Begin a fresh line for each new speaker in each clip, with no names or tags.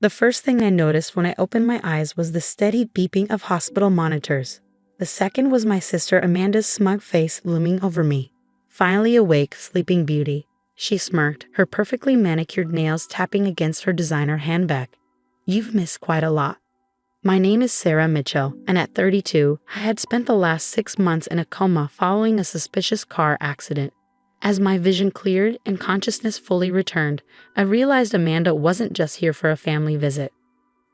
The first thing I noticed when I opened my eyes was the steady beeping of hospital monitors. The second was my sister Amanda's smug face looming over me. Finally awake, Sleeping Beauty, she smirked, her perfectly manicured nails tapping against her designer handbag. You've missed quite a lot. My name is Sarah Mitchell, and at 32, I had spent the last 6 months in a coma following a suspicious car accident. As my vision cleared and consciousness fully returned, I realized Amanda wasn't just here for a family visit.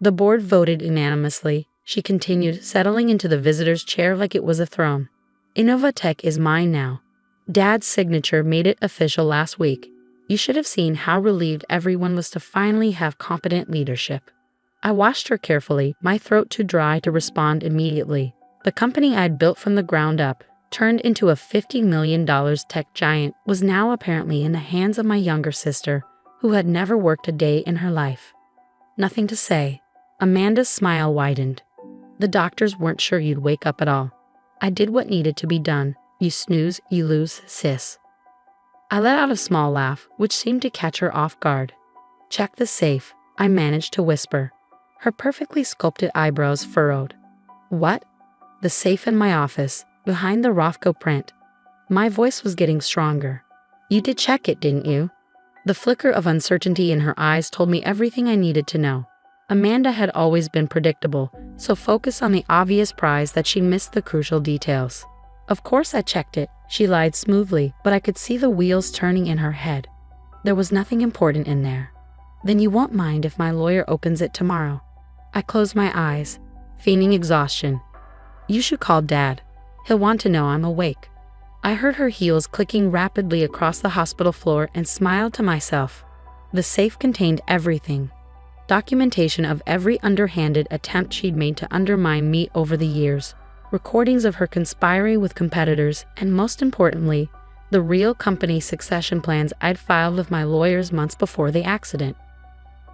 The board voted unanimously, she continued, settling into the visitor's chair like it was a throne. Innovatech is mine now. Dad's signature made it official last week. You should have seen how relieved everyone was to finally have competent leadership. I watched her carefully, my throat too dry to respond immediately. The company I'd built from the ground up, turned into a $50 million tech giant, was now apparently in the hands of my younger sister, who had never worked a day in her life. Nothing to say. Amanda's smile widened. The doctors weren't sure you'd wake up at all. I did what needed to be done. You snooze, you lose, sis. I let out a small laugh, which seemed to catch her off guard. Check the safe, I managed to whisper. Her perfectly sculpted eyebrows furrowed. What? The safe in my office, behind the Rothko print. My voice was getting stronger. You did check it, didn't you? The flicker of uncertainty in her eyes told me everything I needed to know. Amanda had always been predictable, so focused on the obvious prize that she missed the crucial details. Of course I checked it, she lied smoothly, but I could see the wheels turning in her head. There was nothing important in there. Then you won't mind if my lawyer opens it tomorrow. I closed my eyes, feigning exhaustion. You should call Dad. He'll want to know I'm awake. I heard her heels clicking rapidly across the hospital floor and smiled to myself. The safe contained everything. Documentation of every underhanded attempt she'd made to undermine me over the years, recordings of her conspiring with competitors, and most importantly, the real company succession plans I'd filed with my lawyers months before the accident.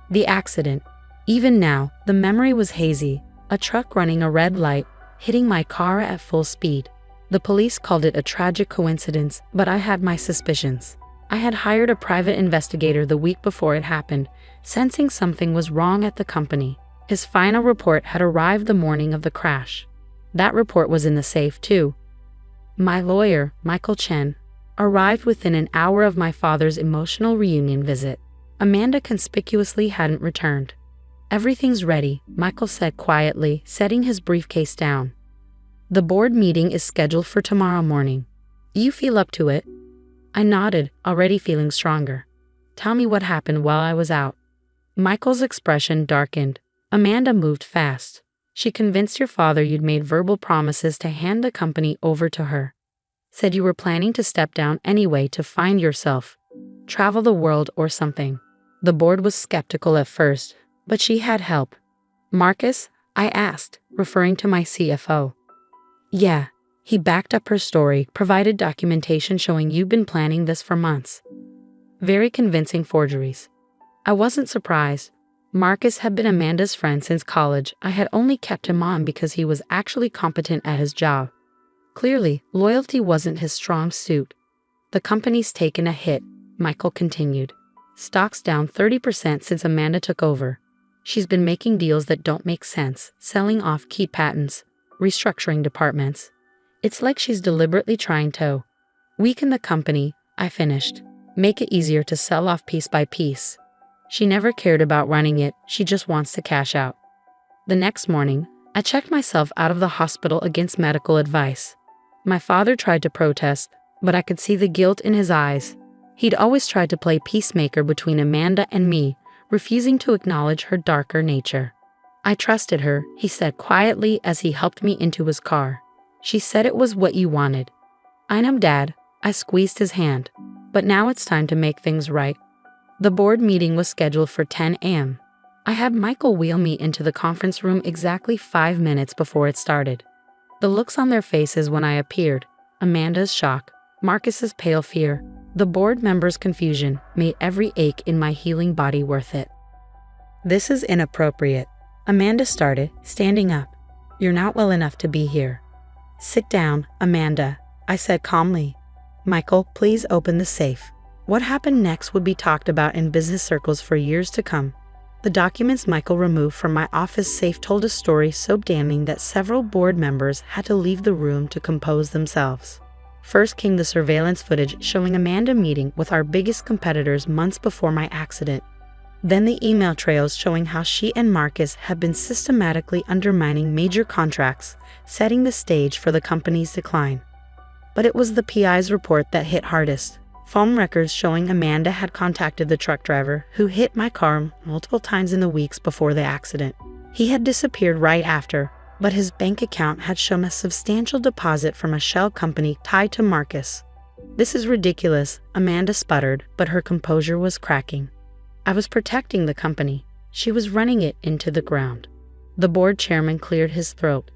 The accident. Even now, the memory was hazy, a truck running a red light, hitting my car at full speed. The police called it a tragic coincidence, but I had my suspicions. I had hired a private investigator the week before it happened, sensing something was wrong at the company. His final report had arrived the morning of the crash. That report was in the safe, too. My lawyer, Michael Chen, arrived within an hour of my father's emotional reunion visit. Amanda conspicuously hadn't returned. Everything's ready, Michael said quietly, setting his briefcase down. The board meeting is scheduled for tomorrow morning. You feel up to it? I nodded, already feeling stronger. Tell me what happened while I was out. Michael's expression darkened. Amanda moved fast. She convinced your father you'd made verbal promises to hand the company over to her. Said you were planning to step down anyway to find yourself. Travel the world or something. The board was skeptical at first, but she had help. Marcus? I asked, referring to my CFO. Yeah, he backed up her story, provided documentation showing you've been planning this for months. Very convincing forgeries. I wasn't surprised. Marcus had been Amanda's friend since college. I had only kept him on because he was actually competent at his job. Clearly, loyalty wasn't his strong suit. The company's taken a hit, Michael continued. Stock's down 30% since Amanda took over. She's been making deals that don't make sense, selling off key patents, restructuring departments. It's like she's deliberately trying to weaken the company, I finished. Make it easier to sell off piece by piece. She never cared about running it, she just wants to cash out. The next morning, I checked myself out of the hospital against medical advice. My father tried to protest, but I could see the guilt in his eyes. He'd always tried to play peacemaker between Amanda and me, refusing to acknowledge her darker nature. I trusted her, he said quietly as he helped me into his car. She said it was what you wanted. I know, Dad. I squeezed his hand. But now it's time to make things right. The board meeting was scheduled for 10 a.m. I had Michael wheel me into the conference room exactly 5 minutes before it started. The looks on their faces when I appeared, Amanda's shock, Marcus's pale fear, the board members' confusion, made every ache in my healing body worth it. This is inappropriate. Amanda started, standing up. You're not well enough to be here. Sit down, Amanda, I said calmly. Michael, please open the safe. What happened next would be talked about in business circles for years to come. The documents Michael removed from my office safe told a story so damning that several board members had to leave the room to compose themselves. First came the surveillance footage showing Amanda meeting with our biggest competitors months before my accident. Then the email trails showing how she and Marcus had been systematically undermining major contracts, setting the stage for the company's decline. But it was the PI's report that hit hardest. Phone records showing Amanda had contacted the truck driver who hit my car multiple times in the weeks before the accident. He had disappeared right after, but his bank account had shown a substantial deposit from a shell company tied to Marcus. "This is ridiculous," Amanda sputtered, but her composure was cracking. "I was protecting the company. She was running it into the ground." The board chairman cleared his throat.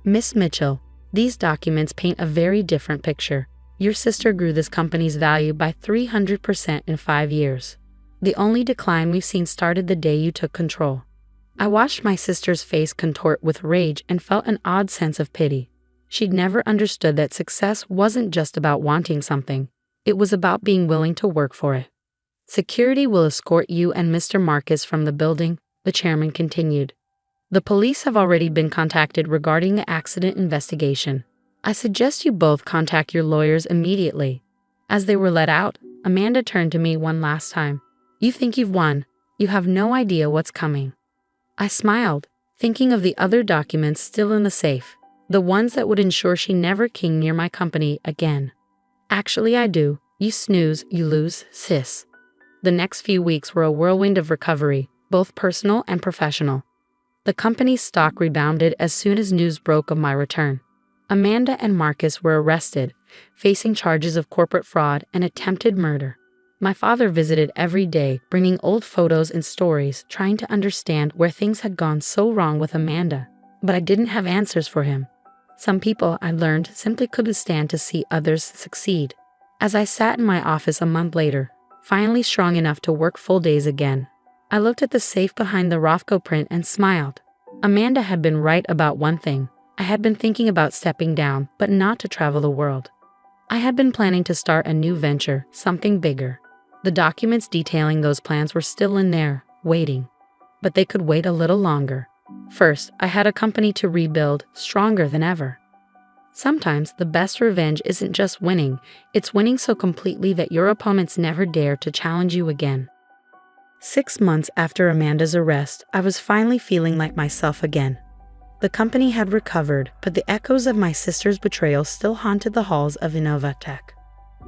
"Miss Mitchell, these documents paint a very different picture. Your sister grew this company's value by 300% in 5 years. The only decline we've seen started the day you took control." I watched my sister's face contort with rage and felt an odd sense of pity. She'd never understood that success wasn't just about wanting something. It was about being willing to work for it. "Security will escort you and Mr. Marcus from the building," the chairman continued. "The police have already been contacted regarding the accident investigation. I suggest you both contact your lawyers immediately." As they were let out, Amanda turned to me one last time. "You think you've won. You have no idea what's coming." I smiled, thinking of the other documents still in the safe, the ones that would ensure she never came near my company again. "Actually, I do. You snooze, you lose, sis." The next few weeks were a whirlwind of recovery, both personal and professional. The company's stock rebounded as soon as news broke of my return. Amanda and Marcus were arrested, facing charges of corporate fraud and attempted murder. My father visited every day, bringing old photos and stories, trying to understand where things had gone so wrong with Amanda. But I didn't have answers for him. Some people, I learned, simply couldn't stand to see others succeed. As I sat in my office a month later, finally strong enough to work full days again, I looked at the safe behind the Rothko print and smiled. Amanda had been right about one thing. I had been thinking about stepping down, but not to travel the world. I had been planning to start a new venture, something bigger. The documents detailing those plans were still in there, waiting. But they could wait a little longer. First, I had a company to rebuild, stronger than ever. Sometimes the best revenge isn't just winning, it's winning so completely that your opponents never dare to challenge you again. 6 months after Amanda's arrest, I was finally feeling like myself again. The company had recovered, but the echoes of my sister's betrayal still haunted the halls of Innovatech.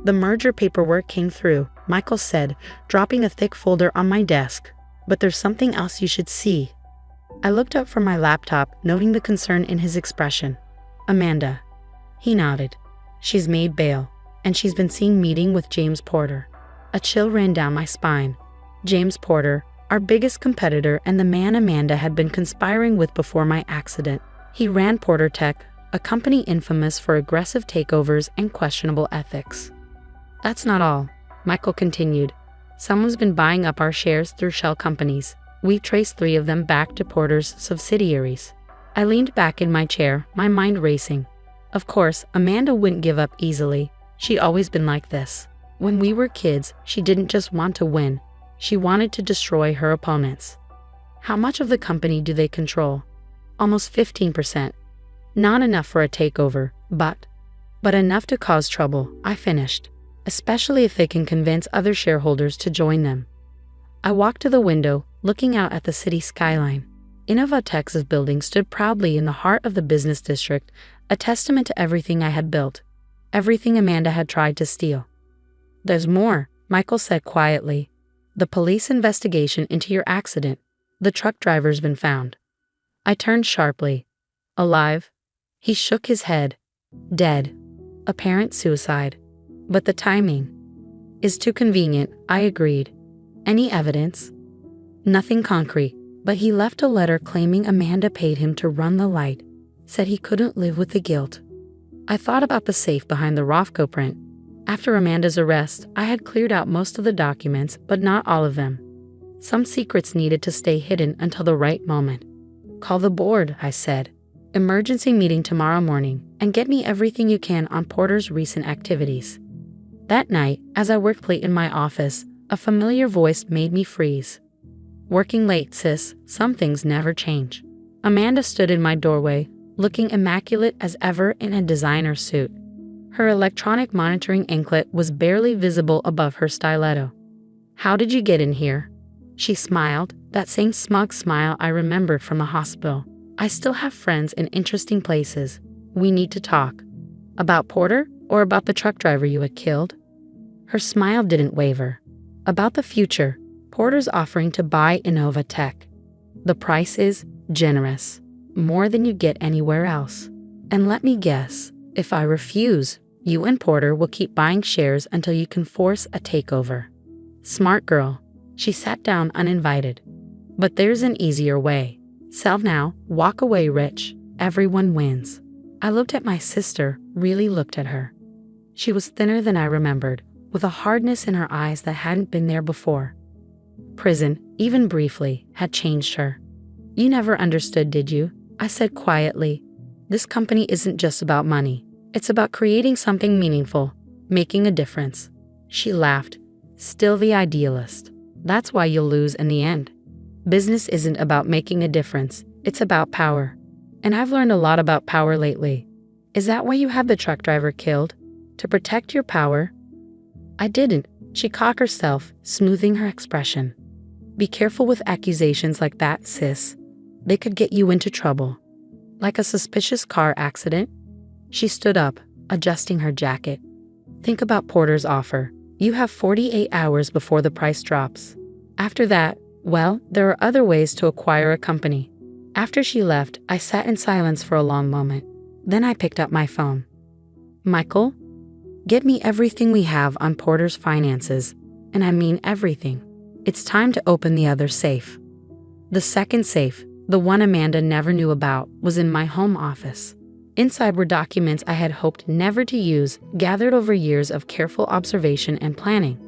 The merger paperwork came through, Michael said, dropping a thick folder on my desk. "But there's something else you should see." I looked up from my laptop, noting the concern in his expression. "Amanda." He nodded. "She's made bail, and she's been seen meeting with James Porter." A chill ran down my spine. James Porter, our biggest competitor and the man Amanda had been conspiring with before my accident. He ran Porter Tech, a company infamous for aggressive takeovers and questionable ethics. "That's not all," Michael continued. "Someone's been buying up our shares through shell companies. We've traced 3 of them back to Porter's subsidiaries." I leaned back in my chair, my mind racing. Of course, Amanda wouldn't give up easily. She'd always been like this. When we were kids, she didn't just want to win. She wanted to destroy her opponents. "How much of the company do they control?" "Almost 15%. Not enough for a takeover, but enough to cause trouble," I finished. "Especially if they can convince other shareholders to join them." I walked to the window, looking out at the city skyline. Innovatech's building stood proudly in the heart of the business district, a testament to everything I had built, everything Amanda had tried to steal. "There's more," Michael said quietly. "The police investigation into your accident. The truck driver's been found." I turned sharply. "Alive?" He shook his head. "Dead. Apparent suicide. But the timing is too convenient," I agreed. "Any evidence?" "Nothing concrete, but he left a letter claiming Amanda paid him to run the light, said he couldn't live with the guilt." I thought about the safe behind the Rothko print. After Amanda's arrest, I had cleared out most of the documents, but not all of them. Some secrets needed to stay hidden until the right moment. "Call the board," I said. "Emergency meeting tomorrow morning, and get me everything you can on Porter's recent activities." That night, as I worked late in my office, a familiar voice made me freeze. Working late, sis. Some things never change. Amanda stood in my doorway, looking immaculate as ever in a designer suit. Her electronic monitoring anklet was barely visible above her stiletto. How did you get in here? She smiled, that same smug smile I remembered from the hospital. I still have friends in interesting places. We need to talk. About Porter or about the truck driver you had killed? Her smile didn't waver. About the future. Porter's offering to buy Innova Tech. The price is generous, more than you get anywhere else. And let me guess, if I refuse, you and Porter will keep buying shares until you can force a takeover. Smart girl. She sat down uninvited. But there's an easier way. Sell now, walk away rich. Everyone wins. I looked at my sister, really looked at her. She was thinner than I remembered, with a hardness in her eyes that hadn't been there before. Prison, even briefly, had changed her. You never understood, did you? I said quietly. This company isn't just about money. It's about creating something meaningful, making a difference. She laughed, still the idealist. That's why you'll lose in the end. Business isn't about making a difference, it's about power. And I've learned a lot about power lately. Is that why you had the truck driver killed? To protect your power? I didn't. She caught herself, smoothing her expression. Be careful with accusations like that, sis. They could get you into trouble. Like a suspicious car accident? She stood up, adjusting her jacket. Think about Porter's offer. You have 48 hours before the price drops. After that, well, there are other ways to acquire a company. After she left, I sat in silence for a long moment. Then I picked up my phone. Michael? Get me everything we have on Porter's finances, and I mean everything. It's time to open the other safe. The second safe, the one Amanda never knew about, was in my home office. Inside were documents I had hoped never to use, gathered over years of careful observation and planning.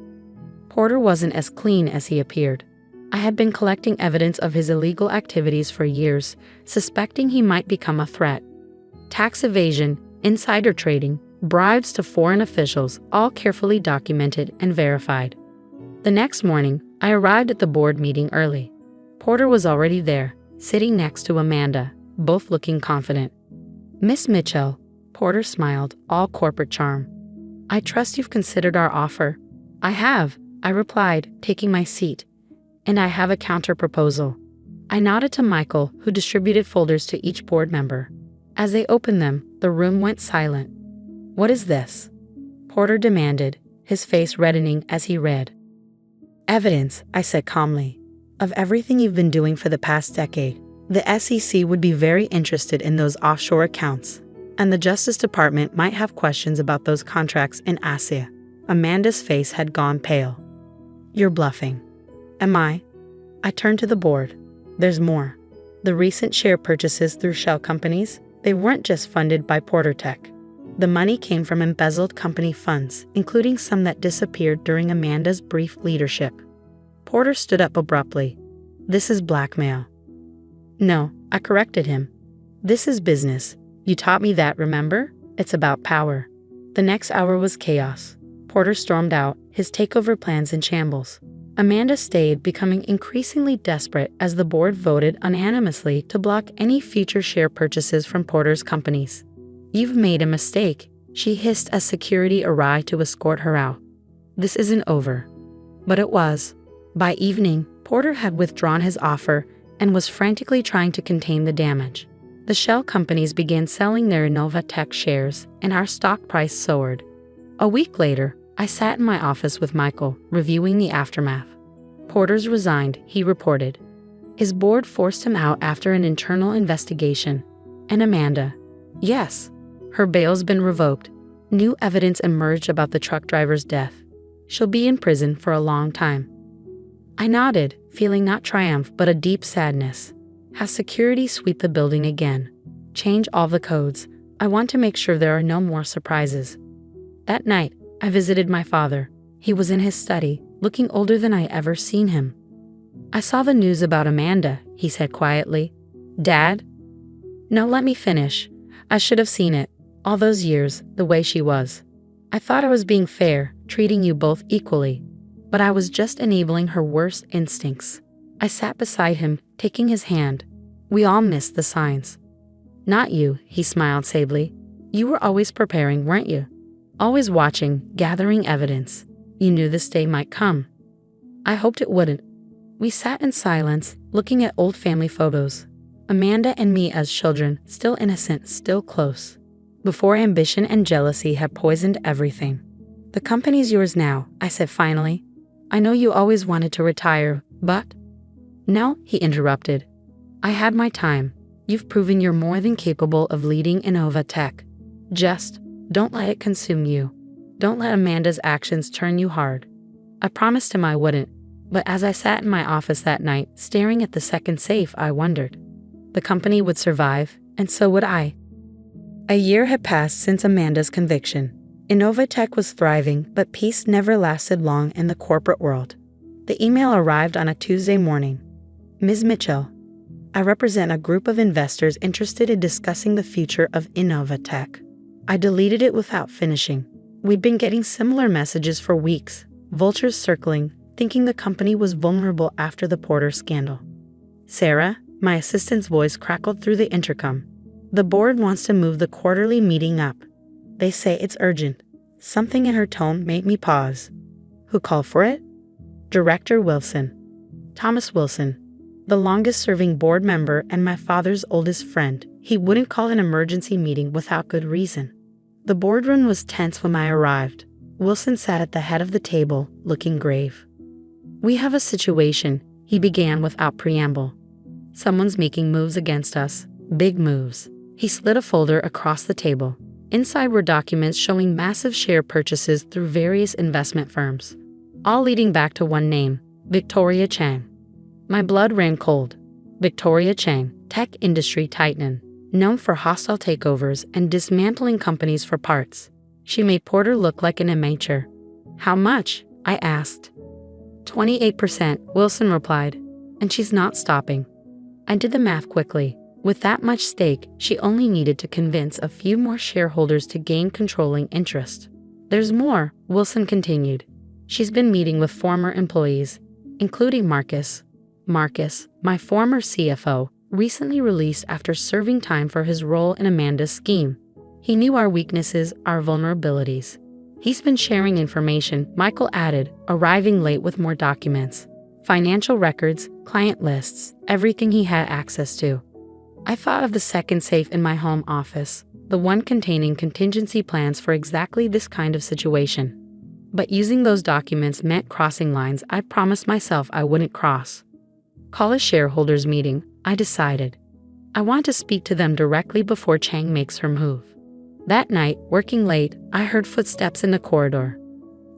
Porter wasn't as clean as he appeared. I had been collecting evidence of his illegal activities for years, suspecting he might become a threat. Tax evasion, insider trading, bribes to foreign officials, all carefully documented and verified. The next morning, I arrived at the board meeting early. Porter was already there, sitting next to Amanda, both looking confident. Miss Mitchell, Porter smiled, all corporate charm. I trust you've considered our offer. I have, I replied, taking my seat. And I have a counter-proposal. I nodded to Michael, who distributed folders to each board member. As they opened them, the room went silent. What is this? Porter demanded, his face reddening as he read. Evidence, I said calmly, of everything you've been doing for the past decade. The SEC would be very interested in those offshore accounts, and the Justice Department might have questions about those contracts in Asia. Amanda's face had gone pale. You're bluffing. Am I? I turned to the board. There's more. The recent share purchases through shell companies, they weren't just funded by Porter Tech. The money came from embezzled company funds, including some that disappeared during Amanda's brief leadership. Porter stood up abruptly. This is blackmail. No, I corrected him. This is business. You taught me that, remember? It's about power. The next hour was chaos. Porter stormed out, his takeover plans in shambles. Amanda stayed, becoming increasingly desperate as the board voted unanimously to block any future share purchases from Porter's companies. You've made a mistake, she hissed as security arrived to escort her out. This isn't over. But it was. By evening, Porter had withdrawn his offer and was frantically trying to contain the damage. The shell companies began selling their Innova Tech shares, and our stock price soared. A week later, I sat in my office with Michael, reviewing the aftermath. Porter's resigned, he reported. His board forced him out after an internal investigation. And Amanda. Yes, her bail's been revoked. New evidence emerged about the truck driver's death. She'll be in prison for a long time. I nodded, feeling not triumph but a deep sadness. Has security sweep the building again? Change all the codes. I want to make sure there are no more surprises. That night, I visited my father. He was in his study, looking older than I ever seen him. I saw the news about Amanda, he said quietly. Dad? No, let me finish. I should have seen it, all those years, the way she was. I thought I was being fair, treating you both equally. But I was just enabling her worst instincts. I sat beside him, taking his hand. We all missed the signs. Not you, he smiled sadly. You were always preparing, weren't you? Always watching, gathering evidence. You knew this day might come. I hoped it wouldn't. We sat in silence, looking at old family photos. Amanda and me as children, still innocent, still close. Before ambition and jealousy had poisoned everything. The company's yours now, I said finally. I know you always wanted to retire, but... No, he interrupted. I had my time. You've proven you're more than capable of leading Innova Tech. Just don't let it consume you. Don't let Amanda's actions turn you hard. I promised him I wouldn't, but as I sat in my office that night, staring at the second safe, I wondered. The company would survive, and so would I. A year had passed since Amanda's conviction. Innova Tech was thriving, but peace never lasted long in the corporate world. The email arrived on a Tuesday morning. Ms. Mitchell, I represent a group of investors interested in discussing the future of Innova Tech. I deleted it without finishing. We'd been getting similar messages for weeks, vultures circling, thinking the company was vulnerable after the Porter scandal. Sarah, my assistant's voice crackled through the intercom. The board wants to move the quarterly meeting up. They say it's urgent. Something in her tone made me pause. Who called for it? Director Wilson. Thomas Wilson. The longest-serving board member and my father's oldest friend. He wouldn't call an emergency meeting without good reason. The boardroom was tense when I arrived. Wilson sat at the head of the table, looking grave. We have a situation, he began without preamble. Someone's making moves against us. Big moves. He slid a folder across the table. Inside were documents showing massive share purchases through various investment firms, all leading back to one name, Victoria Chang. My blood ran cold. Victoria Chang, tech industry titan, known for hostile takeovers and dismantling companies for parts. She made Porter look like an amateur. How much? I asked. 28%, Wilson replied. And she's not stopping. I did the math quickly. With that much stake, she only needed to convince a few more shareholders to gain controlling interest. There's more, Wilson continued. She's been meeting with former employees, including Marcus. Marcus, my former CFO, recently released after serving time for his role in Amanda's scheme. He knew our weaknesses, our vulnerabilities. He's been sharing information, Michael added, arriving late with more documents. Financial records, client lists, everything he had access to. I thought of the second safe in my home office, the one containing contingency plans for exactly this kind of situation. But using those documents meant crossing lines I promised myself I wouldn't cross. Call a shareholders meeting, I decided. I want to speak to them directly before Chang makes her move. That night, working late, I heard footsteps in the corridor.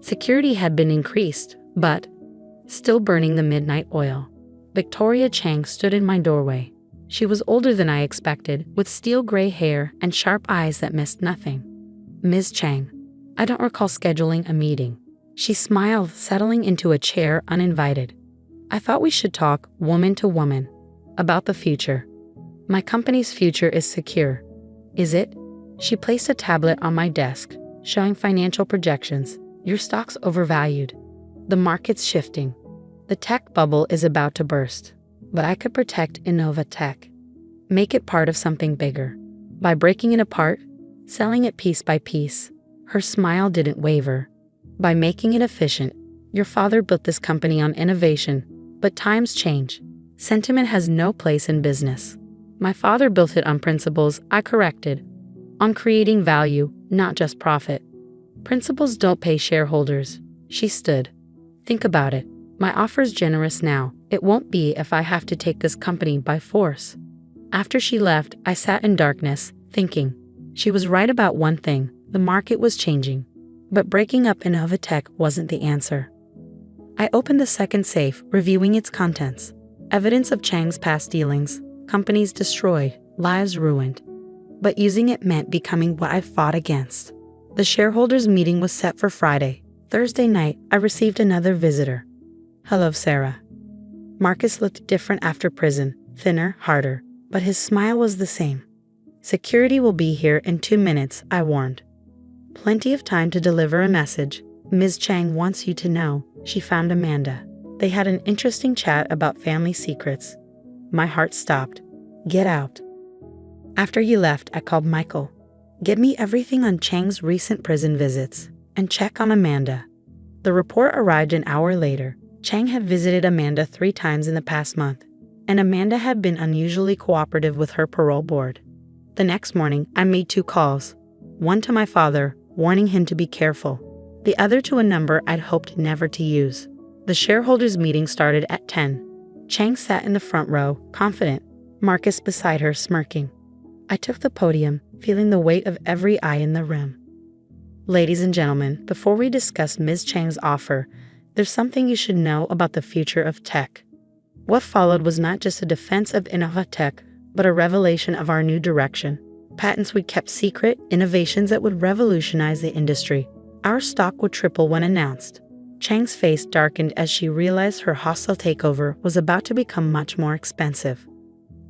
Security had been increased, but still burning the midnight oil. Victoria Chang stood in my doorway. She was older than I expected, with steel gray hair and sharp eyes that missed nothing. Ms. Chang, I don't recall scheduling a meeting. She smiled, settling into a chair uninvited. I thought we should talk, woman to woman, about the future. My company's future is secure. Is it? She placed a tablet on my desk, showing financial projections. Your stock's overvalued. The market's shifting. The tech bubble is about to burst. But I could protect Innova Tech. Make it part of something bigger. By breaking it apart, selling it piece by piece. Her smile didn't waver. By making it efficient. Your father built this company on innovation, but times change. Sentiment has no place in business. My father built it on principles, I corrected. On creating value, not just profit. Principles don't pay shareholders. She stood. Think about it. My offer's generous now. It won't be if I have to take this company by force. After she left, I sat in darkness, thinking. She was right about one thing. The market was changing. But breaking up Innova Tech wasn't the answer. I opened the second safe, reviewing its contents. Evidence of Chang's past dealings. Companies destroyed. Lives ruined. But using it meant becoming what I fought against. The shareholders' meeting was set for Friday. Thursday night, I received another visitor. Hello, Sarah. Marcus looked different after prison, thinner, harder, but his smile was the same. Security will be here in 2 minutes, I warned. Plenty of time to deliver a message. Ms. Chang wants you to know she found Amanda. They had an interesting chat about family secrets. My heart stopped. Get out. After he left, I called Michael. Get me everything on Chang's recent prison visits, and check on Amanda. The report arrived an hour later. Chang had visited Amanda 3 times in the past month, and Amanda had been unusually cooperative with her parole board. The next morning, I made 2 calls. One to my father, warning him to be careful. The other to a number I'd hoped never to use. The shareholders' meeting started at 10. Chang sat in the front row, confident, Marcus beside her smirking. I took the podium, feeling the weight of every eye in the room. Ladies and gentlemen, before we discuss Ms. Chang's offer, there's something you should know about the future of tech. What followed was not just a defense of Innovatech, but a revelation of our new direction. Patents we kept secret, innovations that would revolutionize the industry. Our stock would triple when announced. Chang's face darkened as she realized her hostile takeover was about to become much more expensive.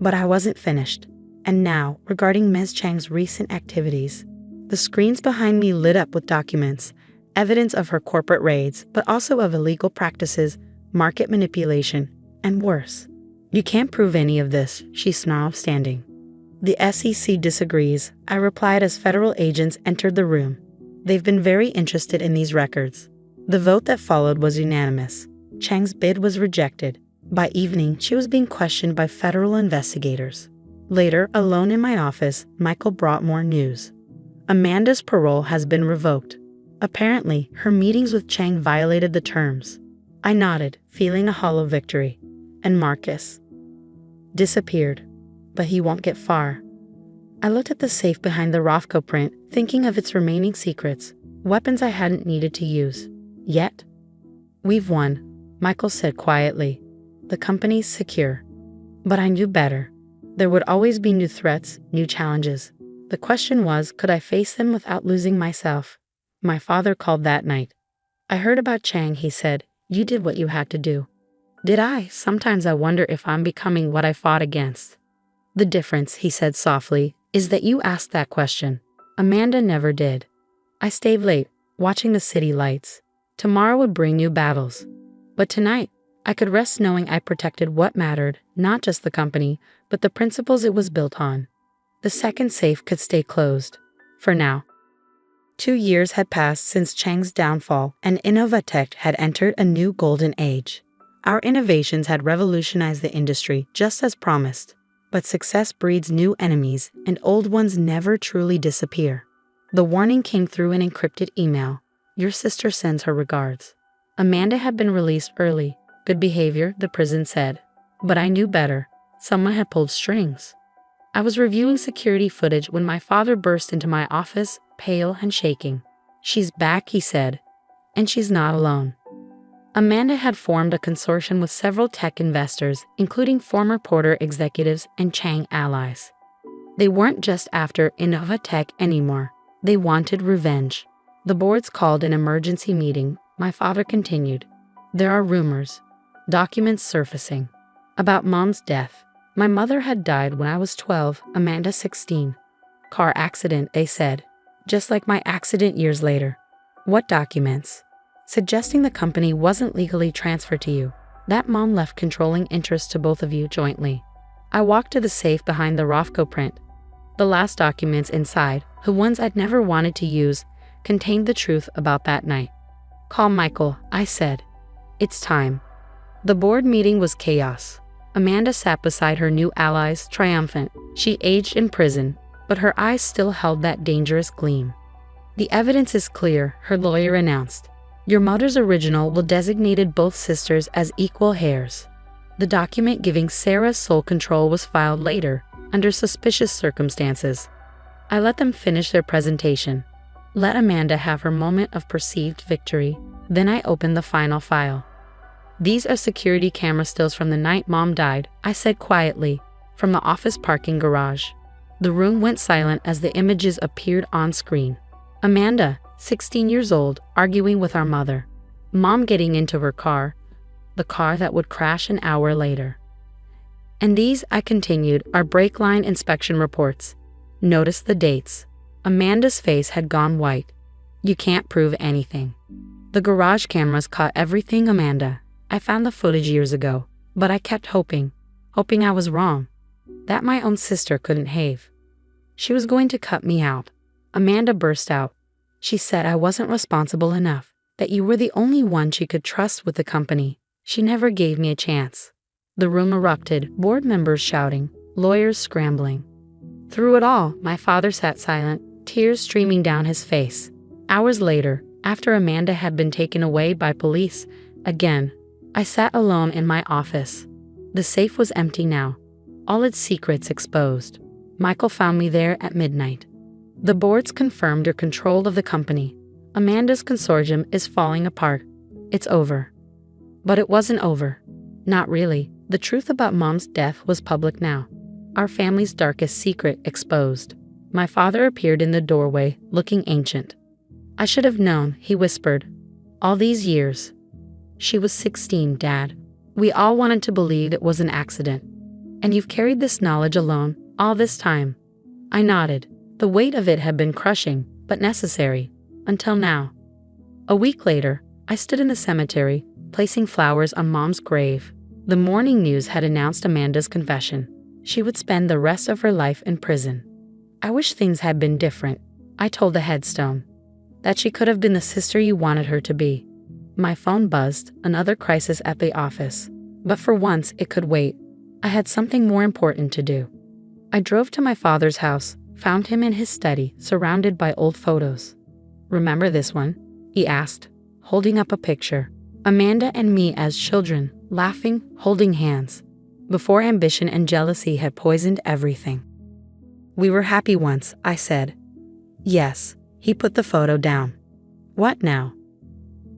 But I wasn't finished. And now, regarding Ms. Chang's recent activities, the screens behind me lit up with documents, evidence of her corporate raids, but also of illegal practices, market manipulation, and worse. You can't prove any of this, she snarled, standing. The SEC disagrees, I replied as federal agents entered the room. They've been very interested in these records. The vote that followed was unanimous. Chang's bid was rejected. By evening, she was being questioned by federal investigators. Later, alone in my office, Michael brought more news. Amanda's parole has been revoked. Apparently, her meetings with Chang violated the terms. I nodded, feeling a hollow victory. And Marcus disappeared. But he won't get far. I looked at the safe behind the Rothko print, thinking of its remaining secrets, weapons I hadn't needed to use. Yet. We've won, Michael said quietly. The company's secure. But I knew better. There would always be new threats, new challenges. The question was, could I face them without losing myself? My father called that night. I heard about Chang, he said. You did what you had to do. Did I? Sometimes I wonder if I'm becoming what I fought against. The difference, he said softly, is that you asked that question. Amanda never did. I stayed late, watching the city lights. Tomorrow would bring new battles. But tonight, I could rest knowing I protected what mattered, not just the company, but the principles it was built on. The second safe could stay closed. For now. 2 years had passed since Chang's downfall, and Innovatech had entered a new golden age. Our innovations had revolutionized the industry, just as promised. But success breeds new enemies, and old ones never truly disappear. The warning came through an encrypted email. Your sister sends her regards. Amanda had been released early. Good behavior, the prison said. But I knew better. Someone had pulled strings. I was reviewing security footage when my father burst into my office, pale and shaking. She's back, he said. And she's not alone. Amanda had formed a consortium with several tech investors, including former Porter executives and Chang allies. They weren't just after Innovatech anymore. They wanted revenge. The boards called an emergency meeting. My father continued. There are rumors, documents surfacing, about Mom's death. My mother had died when I was 12, Amanda 16. Car accident, they said. Just like my accident years later. What documents? Suggesting the company wasn't legally transferred to you. That Mom left controlling interest to both of you jointly. I walked to the safe behind the Rothko print. The last documents inside, the ones I'd never wanted to use, contained the truth about that night. Call Michael, I said. It's time. The board meeting was chaos. Amanda sat beside her new allies, triumphant. She aged in prison, but her eyes still held that dangerous gleam. The evidence is clear, her lawyer announced. Your mother's original will designated both sisters as equal heirs. The document giving Sarah sole control was filed later, under suspicious circumstances. I let them finish their presentation. Let Amanda have her moment of perceived victory. Then I opened the final file. These are security camera stills from the night Mom died, I said quietly, from the office parking garage. The room went silent as the images appeared on screen. Amanda, 16 years old, arguing with our mother. Mom getting into her car, the car that would crash an hour later. And these, I continued, are brake line inspection reports. Notice the dates. Amanda's face had gone white. You can't prove anything. The garage cameras caught everything, Amanda. I found the footage years ago, but I kept hoping I was wrong, that my own sister couldn't have. She was going to cut me out. Amanda burst out. She said I wasn't responsible enough, that you were the only one she could trust with the company. She never gave me a chance. The room erupted, board members shouting, lawyers scrambling. Through it all, my father sat silent, tears streaming down his face. Hours later, after Amanda had been taken away by police, again, I sat alone in my office. The safe was empty now, all its secrets exposed. Michael found me there at midnight. The boards confirmed your control of the company. Amanda's consortium is falling apart. It's over. But it wasn't over. Not really. The truth about Mom's death was public now. Our family's darkest secret exposed. My father appeared in the doorway, looking ancient. I should have known, he whispered. All these years. She was 16, Dad. We all wanted to believe it was an accident. And you've carried this knowledge alone, all this time. I nodded. The weight of it had been crushing, but necessary. Until now. A week later, I stood in the cemetery, placing flowers on Mom's grave. The morning news had announced Amanda's confession. She would spend the rest of her life in prison. I wish things had been different, I told the headstone. That she could have been the sister you wanted her to be. My phone buzzed, another crisis at the office. But for once, it could wait. I had something more important to do. I drove to my father's house, found him in his study, surrounded by old photos. Remember this one? He asked, holding up a picture. Amanda and me as children, laughing, holding hands. Before ambition and jealousy had poisoned everything. We were happy once, I said. Yes, he put the photo down. What now?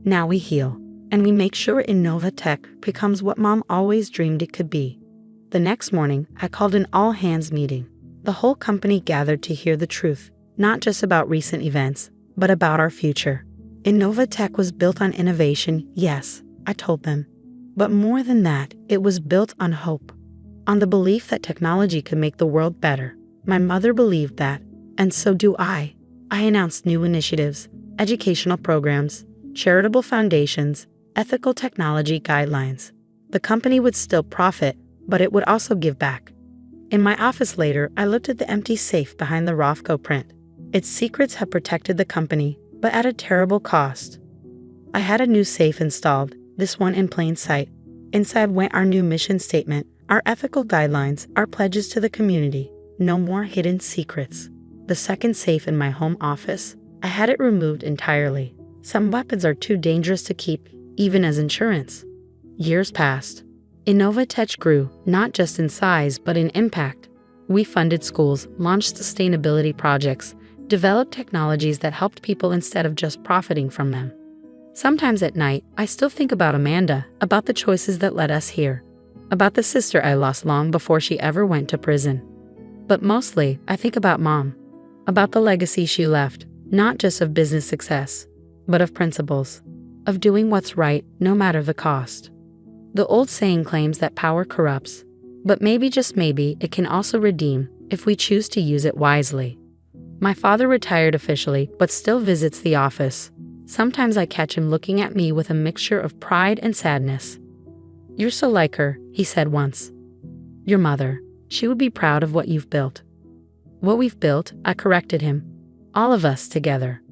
Now we heal, and we make sure Innova Tech becomes what Mom always dreamed it could be. The next morning, I called an all-hands meeting. The whole company gathered to hear the truth, not just about recent events, but about our future. Innova Tech was built on innovation, yes, I told them. But more than that, it was built on hope. On the belief that technology could make the world better. My mother believed that, and so do I. I announced new initiatives, educational programs, charitable foundations, ethical technology guidelines. The company would still profit, but it would also give back. In my office later, I looked at the empty safe behind the Rothko print. Its secrets had protected the company, but at a terrible cost. I had a new safe installed, this one in plain sight. Inside went our new mission statement, our ethical guidelines, our pledges to the community. No more hidden secrets. The second safe in my home office, I had it removed entirely. Some weapons are too dangerous to keep, even as insurance. Years passed. Innova Tech grew, not just in size, but in impact. We funded schools, launched sustainability projects, developed technologies that helped people instead of just profiting from them. Sometimes at night, I still think about Amanda, about the choices that led us here, about the sister I lost long before she ever went to prison. But mostly, I think about Mom, about the legacy she left, not just of business success, but of principles, of doing what's right no matter the cost. The old saying claims that power corrupts, but maybe, just maybe, it can also redeem if we choose to use it wisely. My father retired officially, but still visits the office. Sometimes I catch him looking at me with a mixture of pride and sadness. "You're so like her," he said once. "Your mother. She would be proud of what you've built." "What we've built," I corrected him. "All of us together."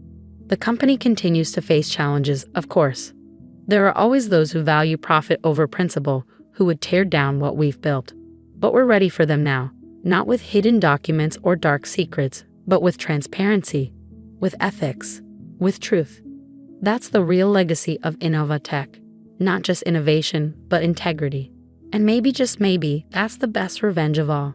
The company continues to face challenges, of course. There are always those who value profit over principle, who would tear down what we've built. But we're ready for them now, not with hidden documents or dark secrets, but with transparency, with ethics, with truth. That's the real legacy of Innova Tech. Not just innovation, but integrity. And maybe, just maybe, that's the best revenge of all.